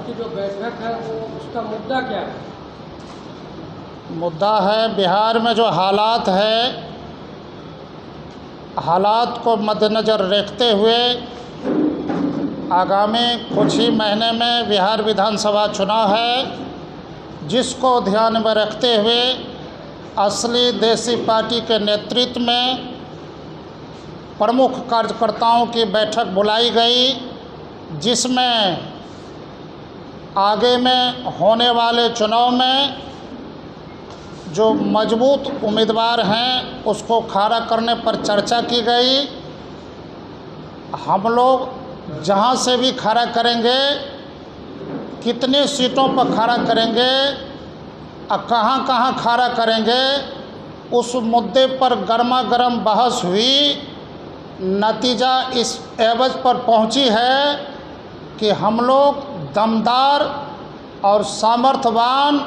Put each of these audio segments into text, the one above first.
की जो बैठक है वो उसका मुद्दा क्या है? मुद्दा है बिहार में जो हालात है, हालात को मद्देनज़र रखते हुए आगामी कुछ ही महीने में बिहार विधानसभा चुनाव है, जिसको ध्यान में रखते हुए असली देसी पार्टी के नेतृत्व में प्रमुख कार्यकर्ताओं की बैठक बुलाई गई, जिसमें आगे में होने वाले चुनाव में जो मजबूत उम्मीदवार हैं उसको खड़ा करने पर चर्चा की गई। हम लोग जहां से भी खड़ा करेंगे, कितने सीटों पर खड़ा करेंगे और कहां खड़ा करेंगे, उस मुद्दे पर गर्मा गर्म बहस हुई। नतीजा इस एवज पर पहुंची है कि हम लोग दमदार और सामर्थ्यवान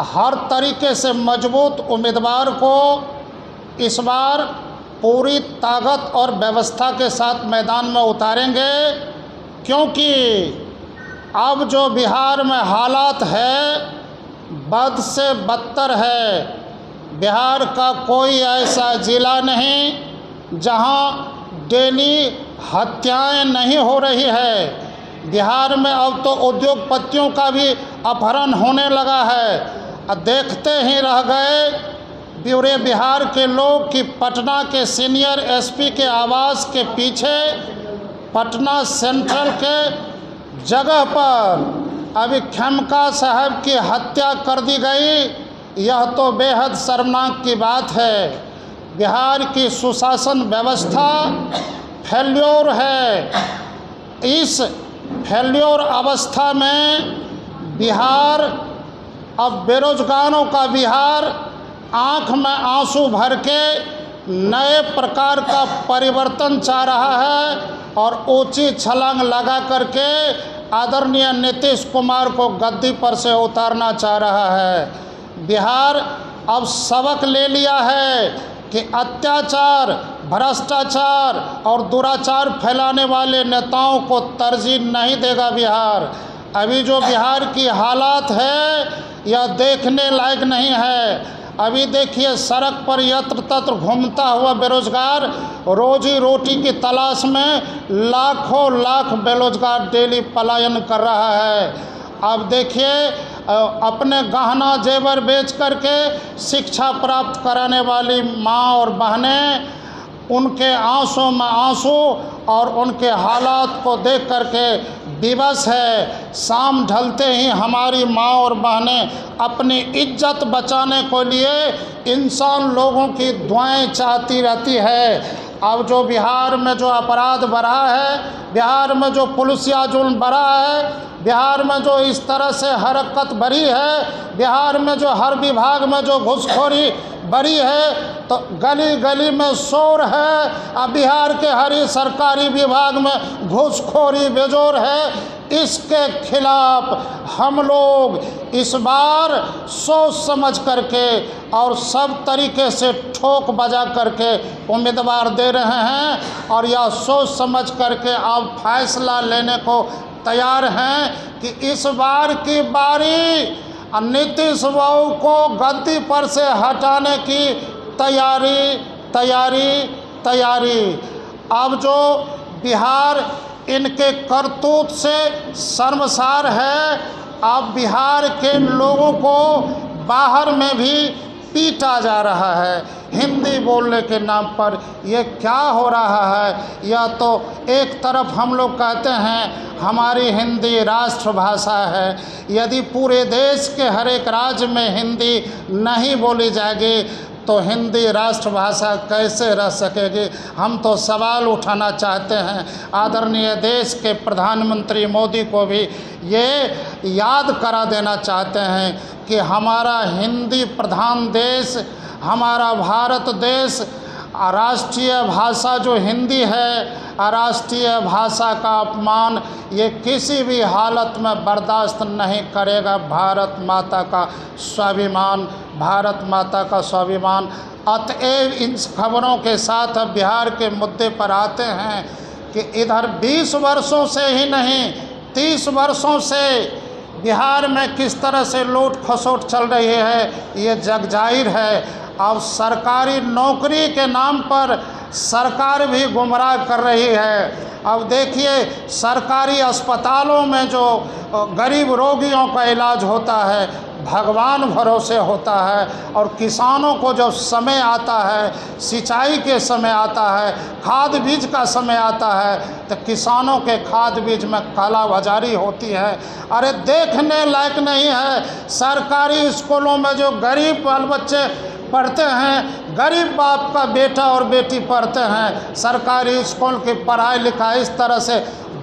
हर तरीके से मजबूत उम्मीदवार को इस बार पूरी ताकत और व्यवस्था के साथ मैदान में उतारेंगे, क्योंकि अब जो बिहार में हालात है बद से बदतर है। बिहार का कोई ऐसा ज़िला नहीं जहां डेली हत्याएं नहीं हो रही है। बिहार में अब तो उद्योगपतियों का भी अपहरण होने लगा है। देखते ही रह गए पूरे बिहार के लोग कि पटना के सीनियर एसपी के आवास के पीछे पटना सेंट्रल के जगह पर अभी खेमका साहब की हत्या कर दी गई। यह तो बेहद शर्मनाक की बात है। बिहार की सुशासन व्यवस्था फेल्योर है। इस फेल्योर अवस्था में बिहार अब बेरोजगारों का बिहार आँख में आंसू भर के नए प्रकार का परिवर्तन चाह रहा है और ऊंची छलांग लगा करके आदरणीय नीतीश कुमार को गद्दी पर से उतारना चाह रहा है। बिहार अब सबक ले लिया है कि अत्याचार, भ्रष्टाचार और दुराचार फैलाने वाले नेताओं को तरजीह नहीं देगा बिहार। अभी जो बिहार की हालात है यह देखने लायक नहीं है। अभी देखिए सड़क पर यत्र तत्र घूमता हुआ बेरोजगार रोजी रोटी की तलाश में लाखों लाख बेरोजगार डेली पलायन कर रहा है। अब देखिए अपने गहना जेवर बेच करके शिक्षा प्राप्त कराने वाली माँ और बहनें, उनके आंसू में आंसू और उनके हालात को देख करके विवश है। शाम ढलते ही हमारी माँ और बहनें अपनी इज्जत बचाने के लिए इंसान लोगों की दुआएं चाहती रहती है। अब जो बिहार में जो अपराध बढ़ा है, बिहार में जो पुलिसिया जुल्म बढ़ा है, बिहार में जो इस तरह से हरकत बढ़ी है, बिहार में जो हर विभाग में जो घूसखोरी बढ़ी है, तो गली गली में शोर है। अब बिहार के हर सरकारी विभाग में घूसखोरी बेजोर है। इसके खिलाफ हम लोग इस बार सोच समझ करके और सब तरीके से ठोक बजा करके उम्मीदवार दे रहे हैं और यह सोच समझ करके अब फैसला लेने को तैयार हैं कि इस बार की बारी नीतीश बाबू को गद्दी पर से हटाने की तैयारी। अब जो बिहार इनके करतूत से शर्मसार है। अब बिहार के लोगों को बाहर में भी पीटा जा रहा है हिंदी बोलने के नाम पर। ये क्या हो रहा है? यह तो एक तरफ हम लोग कहते हैं हमारी हिंदी राष्ट्रभाषा है। यदि पूरे देश के हर एक राज्य में हिंदी नहीं बोली जाएगी तो हिंदी राष्ट्रभाषा कैसे रह सकेगी? हम तो सवाल उठाना चाहते हैं। आदरणीय देश के प्रधानमंत्री मोदी को भी ये याद करा देना चाहते हैं कि हमारा हिंदी प्रधान देश, हमारा भारत देश, राष्ट्रीय भाषा जो हिंदी है, राष्ट्रीय भाषा का अपमान ये किसी भी हालत में बर्दाश्त नहीं करेगा। भारत माता का स्वाभिमान, भारत माता का स्वाभिमान। अतएव इन खबरों के साथ अब बिहार के मुद्दे पर आते हैं कि इधर 20 वर्षों से ही नहीं 30 वर्षों से बिहार में किस तरह से लूट खसोट चल रही है ये जग जाहिर है। अब सरकारी नौकरी के नाम पर सरकार भी गुमराह कर रही है। अब देखिए सरकारी अस्पतालों में जो गरीब रोगियों का इलाज होता है भगवान भरोसे होता है, और किसानों को जब समय आता है, सिंचाई के समय आता है, खाद बीज का समय आता है, तो किसानों के खाद बीज में कालाबाजारी होती है। अरे देखने लायक नहीं है। सरकारी स्कूलों में जो गरीब बाल बच्चे पढ़ते हैं, गरीब बाप का बेटा और बेटी पढ़ते हैं, सरकारी स्कूल की पढ़ाई लिखाई इस तरह से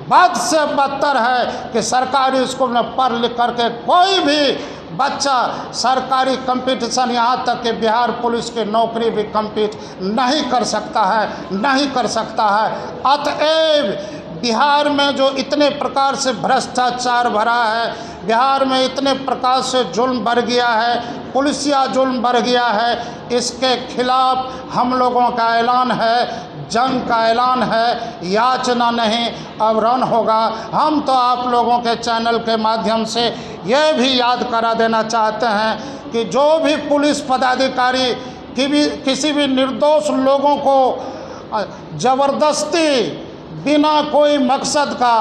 बद से बदतर है कि सरकारी स्कूल में पढ़ लिख करके कोई भी बच्चा सरकारी कंपटीशन, यहाँ तक कि बिहार पुलिस की नौकरी भी कम्पीट नहीं कर सकता है, नहीं कर सकता है। अतएव बिहार में जो इतने प्रकार से भ्रष्टाचार भरा है, बिहार में इतने प्रकार से जुल्म बढ़ गया है, पुलिसिया जुल्म बढ़ गया है, इसके खिलाफ हम लोगों का ऐलान है, जंग का ऐलान है, याचना नहीं अब रण होगा। हम तो आप लोगों के चैनल के माध्यम से ये भी याद करा देना चाहते हैं कि जो भी पुलिस पदाधिकारी किसी भी निर्दोष लोगों को ज़बरदस्ती बिना कोई मकसद का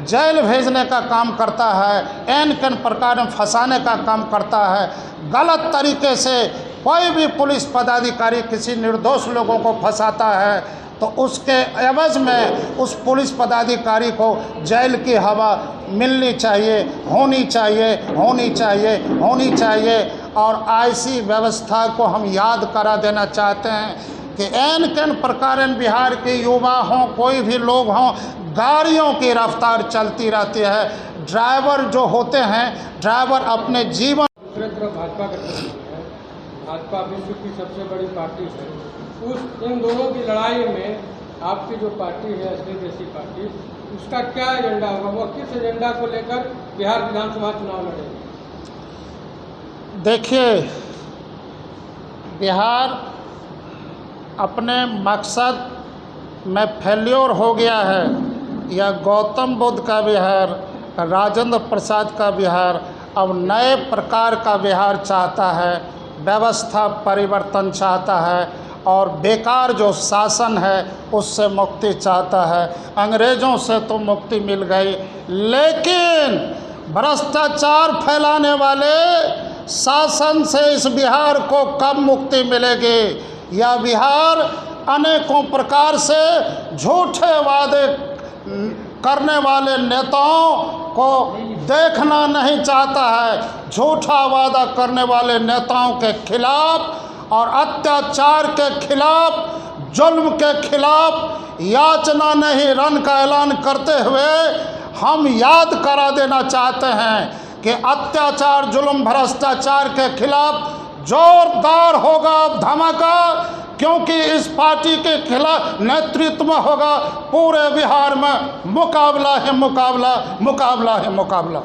जेल भेजने का काम करता है, एन प्रकार में फंसाने का काम करता है, गलत तरीके से कोई भी पुलिस पदाधिकारी किसी निर्दोष लोगों को फंसाता है तो उसके एवज में उस पुलिस पदाधिकारी को जेल की हवा मिलनी चाहिए, होनी चाहिए, होनी चाहिए, होनी चाहिए। और ऐसी व्यवस्था को हम याद करा देना चाहते हैं कि एन प्रकार बिहार के युवा हों, कोई भी लोग हों, गाड़ियों की रफ्तार चलती रहती है। ड्राइवर जो होते हैं, ड्राइवर अपने जीवन दूसरी तरफ भाजपा का है, भाजपा विश्व की सबसे बड़ी पार्टी है। इन दोनों की लड़ाई में आपकी जो पार्टी है असली देशी पार्टी, उसका क्या एजेंडा होगा? वो किस एजेंडा को लेकर बिहार विधानसभा चुनाव लड़ेगी? देखिए, बिहार अपने मकसद में फेल्योर हो गया है। यह गौतम बुद्ध का बिहार, राजेंद्र प्रसाद का बिहार अब नए प्रकार का बिहार चाहता है, व्यवस्था परिवर्तन चाहता है और बेकार जो शासन है उससे मुक्ति चाहता है। अंग्रेज़ों से तो मुक्ति मिल गई, लेकिन भ्रष्टाचार फैलाने वाले शासन से इस बिहार को कब मुक्ति मिलेगी? यह बिहार अनेकों प्रकार से झूठे वादे करने वाले नेताओं को देखना नहीं चाहता है। झूठा वादा करने वाले नेताओं के खिलाफ और अत्याचार के खिलाफ, जुल्म के खिलाफ याचना नहीं रण का ऐलान करते हुए हम याद करा देना चाहते हैं कि अत्याचार, जुल्म, भ्रष्टाचार के खिलाफ जोरदार होगा धमाका, क्योंकि इस पार्टी के खिलाफ नेतृत्व में होगा पूरे बिहार में मुकाबला है, मुकाबला, मुकाबला है, मुकाबला।